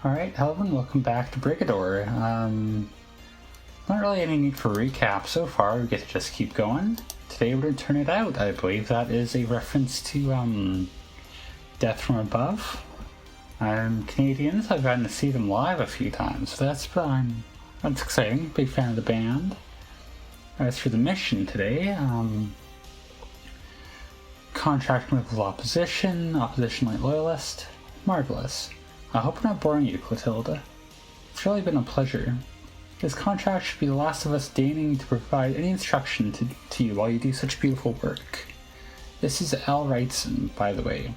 Alright, hello and welcome back to Brigador. Not really any need for recap so far, we get to just keep going. Today we're going to turn it out. I believe that is a reference to Death from Above. Canadians, I've gotten to see them live a few times, so that's exciting. Big fan of the band. As for the mission today, contracting with opposition like loyalist. Marvelous. I hope we're not boring you, Clotilda. It's really been a pleasure. This contract should be the last of us deigning to provide any instruction to you while you do such beautiful work. This is Al Wrightson, by the way.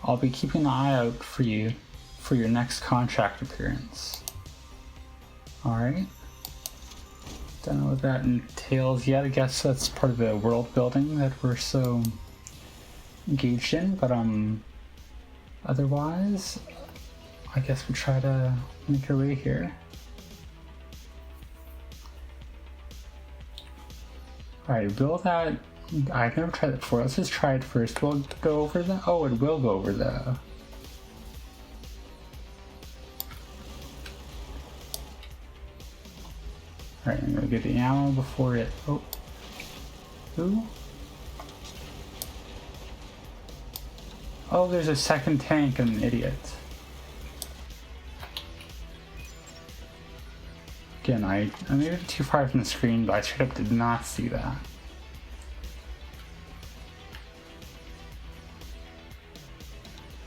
I'll be keeping an eye out for you for your next contract appearance. Alright. Don't know what that entails yet. I guess that's part of the world building that we're so engaged in, but otherwise, I guess we'll try to make our way here. Alright, will that... I've never tried that before. Let's just try it first. We'll go over the... Oh, it will go over the... Alright, I'm gonna get the ammo before it... Oh. Who? Oh, there's a second tank, I'm an idiot. Again, I maybe too far from the screen, but I straight up did not see that.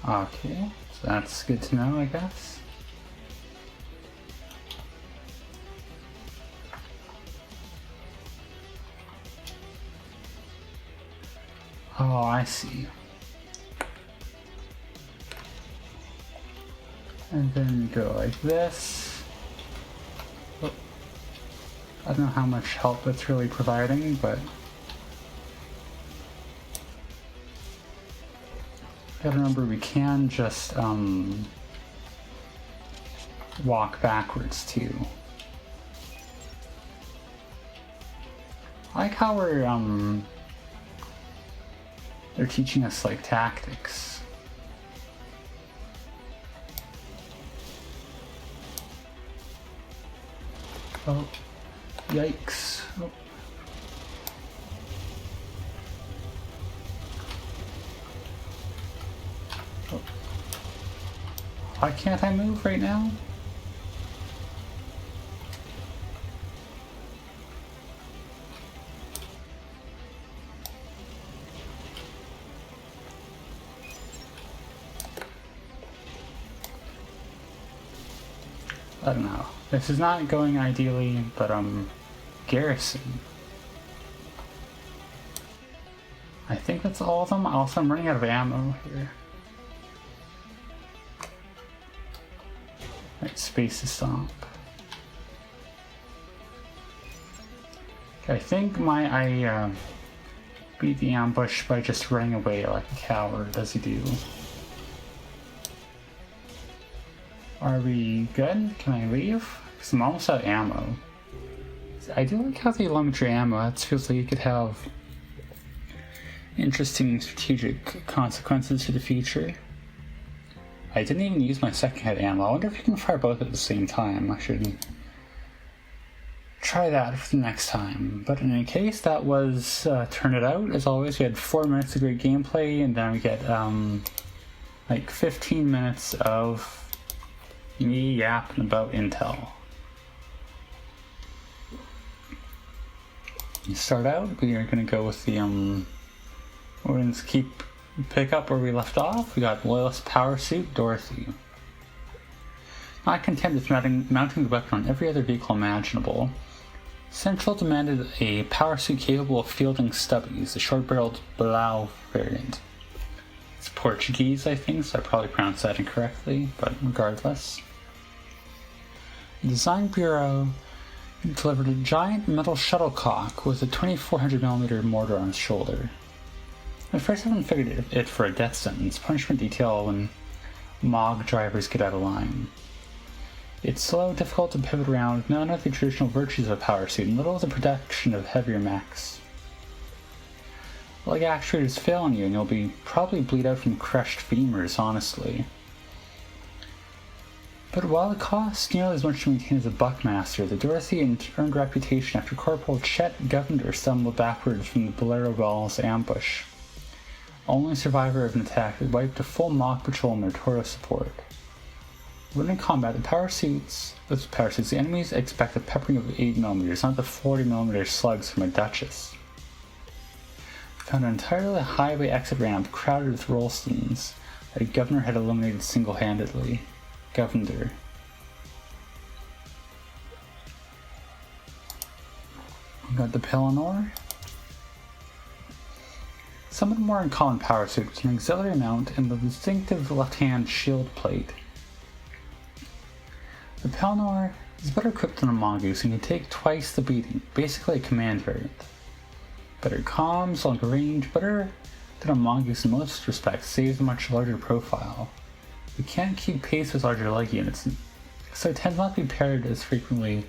Okay, so that's good to know, I guess. Oh, I see. And then go like this. Oh. I don't know how much help it's really providing, but gotta remember we can just walk backwards too. I like how they're teaching us like tactics. Oh, yikes. Oh. Oh. Why can't I move right now? I don't know. This is not going ideally, but garrison. I think that's all of them. Also, I'm running out of ammo here. Right, space to stomp. Okay, I think I beat the ambush by just running away like a coward, as you do. Are we good? Can I leave? Because I'm almost out of ammo. I do like how they limit your ammo. That feels like you could have interesting strategic consequences for the future. I didn't even use my second head ammo. I wonder if you can fire both at the same time. I should try that for the next time. But in any case, that was Turn It Out. As always, we had 4 minutes of great gameplay, and then we get like 15 minutes of me yapping about Intel. You start out, we are going to go with the we're going to pick up where we left off. We got Loyalist Power Suit Dorothy. Not content with mounting the weapon on every other vehicle imaginable, Central demanded a power suit capable of fielding stubbies, the short-barreled Blau variant. It's Portuguese, I think, so I probably pronounced that incorrectly, but regardless. The Design Bureau delivered a giant metal shuttlecock with a 2400mm mortar on its shoulder. At first I haven't figured it for a death sentence, punishment detail when MOG drivers get out of line. It's slow, difficult to pivot around, none of the traditional virtues of a power suit, and little of the protection of heavier mechs. Leg actuators fail on you, and you'll probably bleed out from crushed femurs, honestly. But while it costs nearly as much to maintain as a Buckmaster, the Dorothy earned reputation after Corporal Chet Govender stumbled backwards from the Bolero Ball's ambush. Only survivor of an attack that wiped a full mock patrol and their Toro support. When in combat, the enemies expect a peppering of 8mm, not the 40mm slugs from a Duchess. We found an entirely highway exit ramp crowded with Rolstons that a governor had eliminated single-handedly. Govender. We got the Pelennor. Some of the more uncommon power suits, an auxiliary mount, and the distinctive left-hand shield plate. The Pelennor is better equipped than a Mongoose and can take twice the beating, basically a command variant. Better comms, longer range, better than a Mongoose in most respects, saves a much larger profile. We can't keep pace with larger leg units, so it tends not to be paired as frequently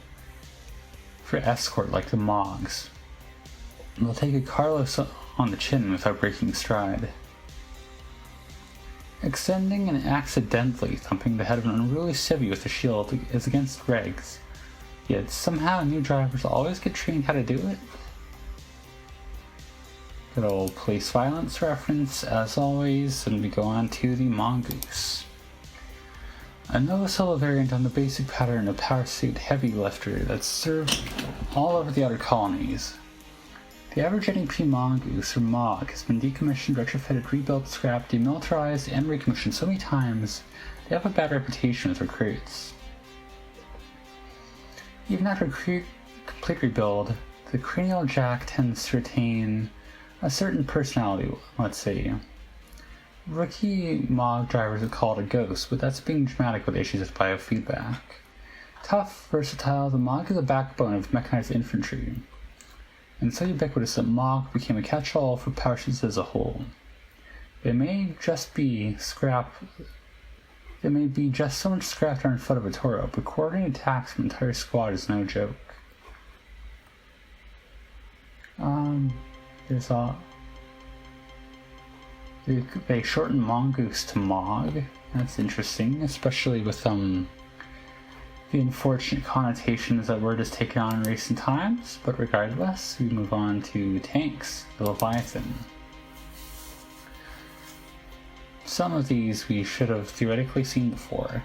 for escort like the Mogs. They'll take a Carlos on the chin without breaking stride. Extending and accidentally thumping the head of an unruly civvy with a shield is against regs, yet somehow new drivers always get trained how to do it. Good old police violence reference as always, and we go on to the Mongoose. A Nova Solo variant on the basic pattern of power suit heavy lifter that's served all over the outer colonies. The average NEP Mongoose, or Mog, has been decommissioned, retrofitted, rebuilt, scrapped, demilitarized, and recommissioned so many times they have a bad reputation with recruits. Even after a complete rebuild, the cranial jack tends to retain a certain personality, let's say. Rookie Mog drivers would call it a ghost, but that's being dramatic with issues with biofeedback. Tough, versatile, the Mog is the backbone of mechanized infantry, and so ubiquitous that Mog became a catch-all for power suits as a whole. They may just be so much scrapped on foot of a Toro, but coordinated attacks from an entire squad is no joke. They shortened Mongoose to Mog. That's interesting, especially with the unfortunate connotations that word has taken on in recent times. But regardless, we move on to tanks, the Leviathan. Some of these we should have theoretically seen before.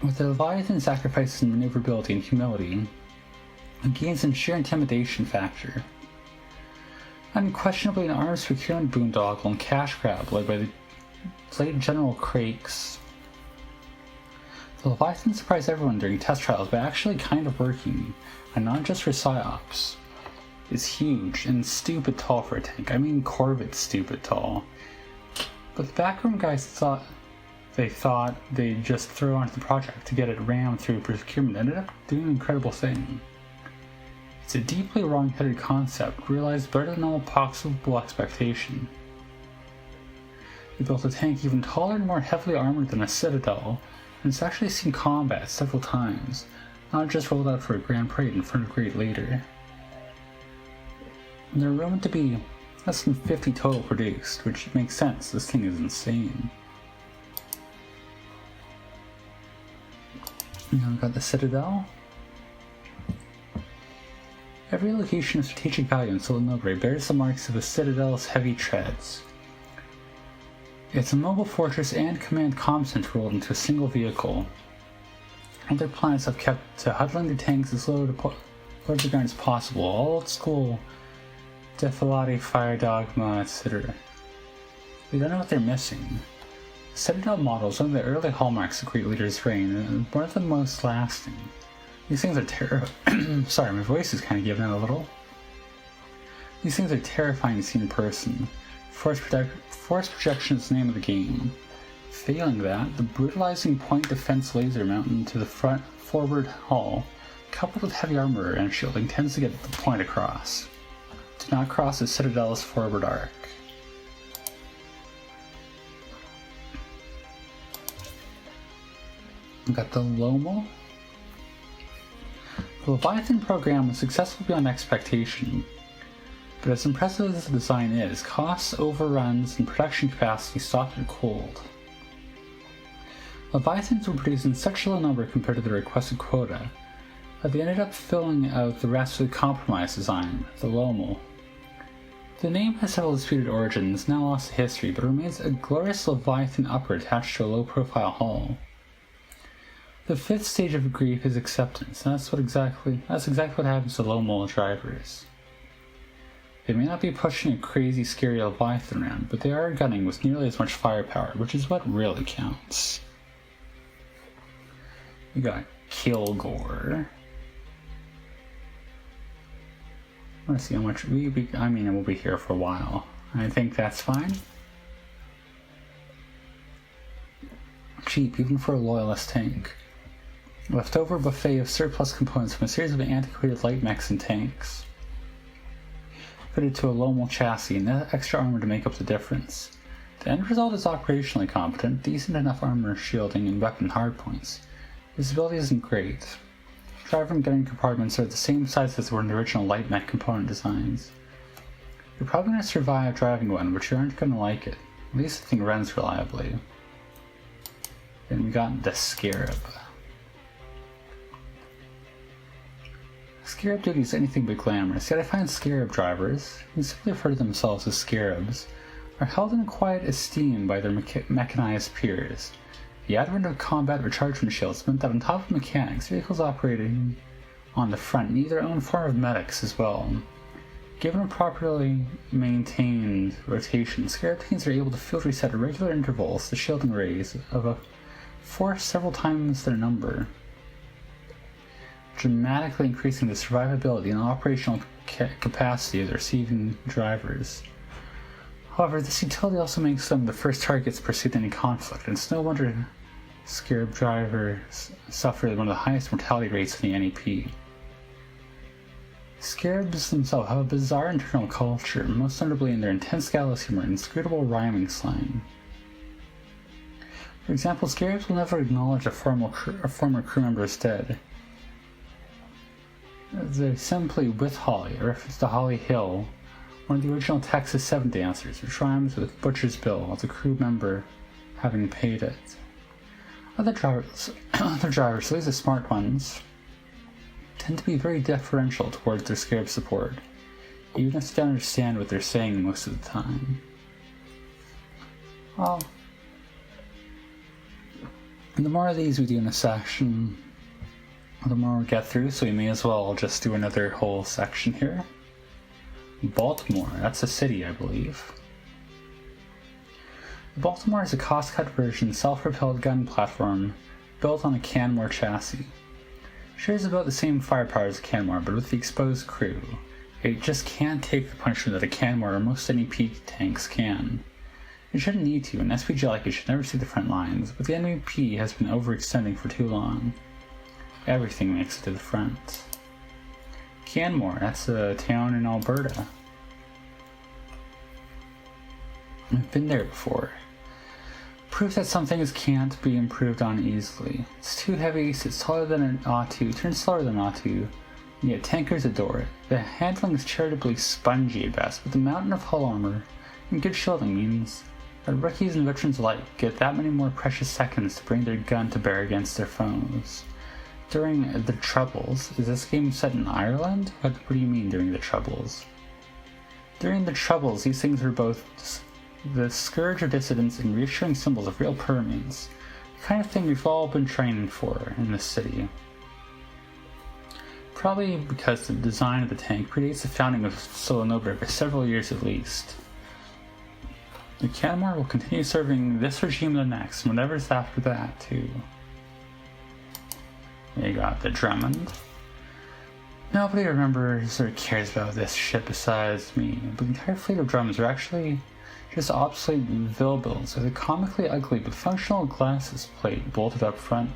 With the Leviathan sacrifices in maneuverability and humility, it gains in sheer intimidation factor. Unquestionably an arms procurement boondoggle and cash grab led by the late General Crakes. The Leviathan surprised everyone during test trials by actually kind of working, and not just for PsyOps. It's huge and stupid tall for a tank. I mean Corvette stupid tall. But the backroom guys thought they'd just throw onto the project to get it rammed through procurement. Ended up doing an incredible thing. It's a deeply wrong-headed concept, realized better than all possible expectation. They built a tank even taller and more heavily armored than a Citadel, and it's actually seen combat several times, not just rolled out for a grand parade in front of Great Leader. And there are rumored to be less than 50 total produced, which makes sense, this thing is insane. Now we've got the Citadel. Every location of strategic value in Solanobre bears the marks of the Citadel's heavy treads. It's a mobile fortress and command comm center rolled into a single vehicle. Other planets have kept to huddling the tanks as low to the ground as possible, old school defilati, fire dogma, etc. We don't know what they're missing. The Citadel model is one of the early hallmarks of Great Leader's reign, and one of the most lasting. These things are sorry, my voice is kind of giving out a little. These things are terrifying to see in person. Force projection is the name of the game. Failing that, the brutalizing point defense laser mounted to the forward hull, coupled with heavy armor and shielding, tends to get the point across. Do not cross the Citadel's forward arc. We've got the Lomo. The Leviathan program was successful beyond expectation, but as impressive as the design is, costs, overruns, and production capacity stopped it cold. Leviathans were produced in such a low number compared to the requested quota that they ended up filling out the rest of the compromise design, the Lomel. The name has several disputed origins, now lost to history, but remains a glorious Leviathan upper attached to a low-profile hull. The fifth stage of grief is acceptance, and that's exactly what happens to Lomel drivers. They may not be pushing a crazy, scary Leviathan around, but they are gunning with nearly as much firepower, which is what really counts. We got Kilgore. Let's see how much we'll be here for a while. I think that's fine. Cheap, even for a loyalist tank. Leftover buffet of surplus components from a series of antiquated light mechs and tanks. Fitted to a Lomel chassis and extra armor to make up the difference. The end result is operationally competent, decent enough armor, shielding, and weapon hardpoints. Visibility isn't great. Driver and gunning compartments are the same size as were in the original light mech component designs. You're probably going to survive driving one, but you aren't going to like it. At least the thing runs reliably. Then we got the Scarab. Scarab duty is anything but glamorous, yet I find Scarab drivers, who simply refer to themselves as Scarabs, are held in quiet esteem by their mechanized peers. The advent of combat rechargement shields meant that on top of mechanics, vehicles operating on the front need their own form of medics as well. Given a properly maintained rotation, Scarab teams are able to field reset at regular intervals the shielding rays of a force several times their number, dramatically increasing the survivability and operational capacity of the receiving drivers. However, this utility also makes them the first targets pursued in any conflict, and it's no wonder Scarab drivers suffer one of the highest mortality rates in the NEP. Scarabs themselves have a bizarre internal culture, most notably in their intense gallows humor and inscrutable rhyming slang. For example, Scarabs will never acknowledge a former crew member as dead. They simply with Holly, a reference to Holly Hill, one of the original Texas 7 dancers, which rhymes with Butcher's Bill of the crew member having paid it. Other drivers, at least the smart ones, tend to be very deferential towards their Scarab support, even if they don't understand what they're saying most of the time. Well, the more of these we do in a section, the more we get through, so we may as well just do another whole section here. Baltimore, that's a city, I believe. Baltimore is a cost-cut version self-propelled gun platform built on a Canmore chassis. Shares about the same firepower as a Canmore, but with the exposed crew. It just can't take the punishment that a Canmore or most NEP tanks can. It shouldn't need to, and SPG like it should never see the front lines, but the NEP has been overextending for too long. Everything makes it to the front. Canmore, that's a town in Alberta. I've been there before. Proof that some things can't be improved on easily. It's too heavy, sits taller than it ought to, turns slower than it ought to, and yet tankers adore it. The handling is charitably spongy at best, but the mountain of hull armor and good shielding means that rookies and veterans alike get that many more precious seconds to bring their gun to bear against their foes. During the Troubles, is this game set in Ireland? What do you mean during the Troubles? During the Troubles, these things were both the scourge of dissidents and reassuring symbols of real permanence, the kind of thing we've all been training for in this city. Probably because the design of the tank predates the founding of Solonobra by several years at least. The Canmore will continue serving this regime the next, and whatever's after that too. You got the Drummond. Nobody remembers or cares about this ship besides me, but the entire fleet of Drummonds are actually just obsolete Ville builds with a comically ugly but functional glasses plate bolted up front.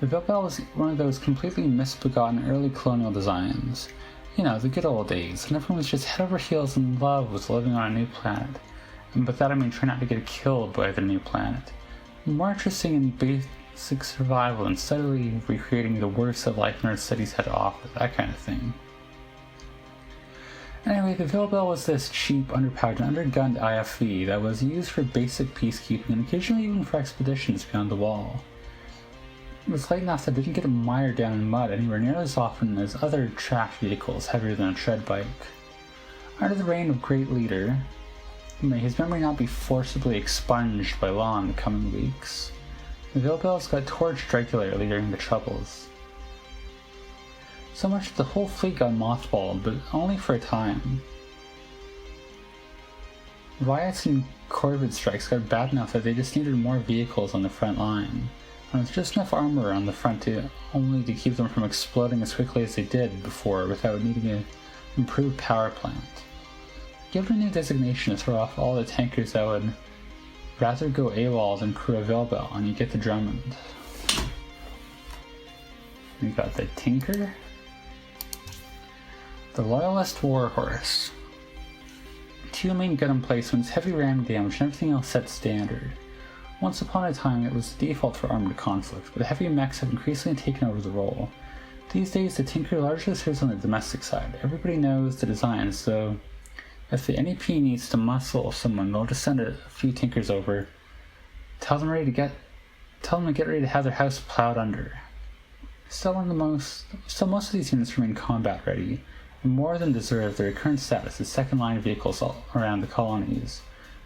The Ville Bell was one of those completely misbegotten early colonial designs. You know, the good old days, when everyone was just head over heels in love with living on a new planet. And by that I mean try not to get killed by the new planet. More interesting in basic survival and steadily recreating the worst that life in our cities had to offer, that kind of thing. Anyway, the Vilbel was this cheap, underpowered, and undergunned IFV that was used for basic peacekeeping and occasionally even for expeditions beyond the wall. It was light enough that it didn't get mired down in mud anywhere near as often as other tracked vehicles heavier than a tread bike. Under the reign of Great Leader, may his memory not be forcibly expunged by law in the coming weeks, the Vilbels got torched regularly during the Troubles. So much that the whole fleet got mothballed, but only for a time. Riots and corvid strikes got bad enough that they just needed more vehicles on the front line, and with just enough armor on the front only to keep them from exploding as quickly as they did before without needing an improved power plant. Give it a new designation to throw off all the tankers that would rather go AWOL than crew a Vilbel, and you get the Drummond. We got the Tinker. The Loyalist Warhorse. 2 main gun emplacements, heavy ram damage, and everything else set standard. Once upon a time, it was the default for armored conflict, but heavy mechs have increasingly taken over the role. These days, the Tinker largely serves on the domestic side. Everybody knows the design, so if the NEP needs to muscle someone, they'll just send a few Tinkers over, tell them to get ready to have their house plowed under. Still, most of these units remain combat ready, and more than deserve their current status as second-line vehicles all around the colonies.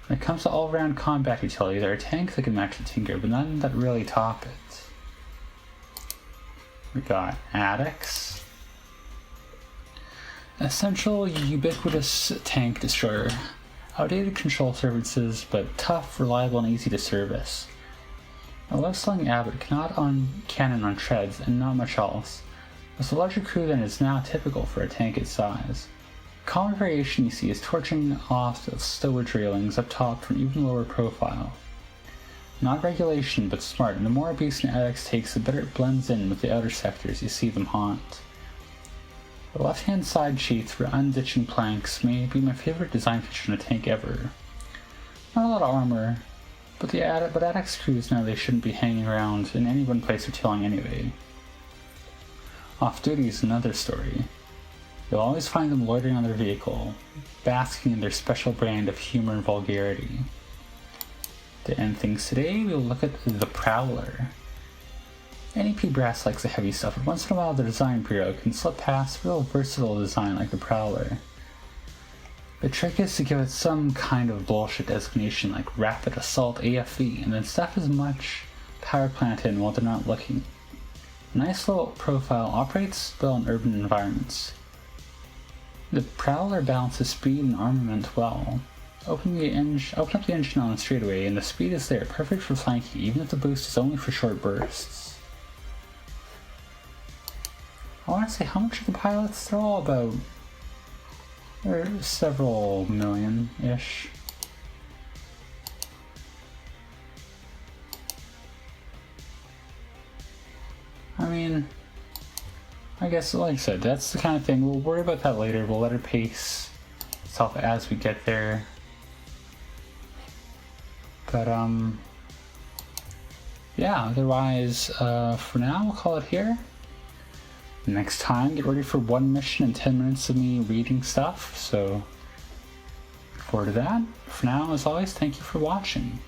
When it comes to all-round combat utility, there are tanks that can match the Tinker, but none that really top it. We got Addicts. Essential, ubiquitous tank destroyer. Outdated control surfaces, but tough, reliable, and easy to service. A low-slung Abbott cannot cannon on treads, and not much else. With a larger crew than is now typical for a tank its size. Common variation you see is torching off the stowage railings up top for an even lower profile. Not regulation, but smart, and the more abuse an Addicts takes, the better it blends in with the outer sectors you see them haunt. The left-hand side sheath for unditching planks may be my favorite design feature in a tank ever. Not a lot of armor, but Addicts crews know they shouldn't be hanging around in any one place or tilling anyway. Off-duty is another story. You'll always find them loitering on their vehicle, basking in their special brand of humor and vulgarity. To end things today, we'll look at the Prowler. NEP brass likes the heavy stuff, but once in a while the design bureau can slip past a real versatile design like the Prowler. The trick is to give it some kind of bullshit designation like Rapid Assault AFV, and then stuff as much power plant in while they're not looking. Nice low profile, operates well in urban environments. The Prowler balances speed and armament well. Open up the engine on the straightaway and the speed is there, perfect for flanking, even if the boost is only for short bursts. I want to say how much are the pilots? They're all about... they're several million-ish. I mean, I guess, like I said, that's the kind of thing, we'll worry about that later, we'll let her pace itself as we get there. But, yeah, otherwise, for now, we'll call it here. Next time, get ready for 1 mission and 10 minutes of me reading stuff, so look forward to that. For now, as always, thank you for watching.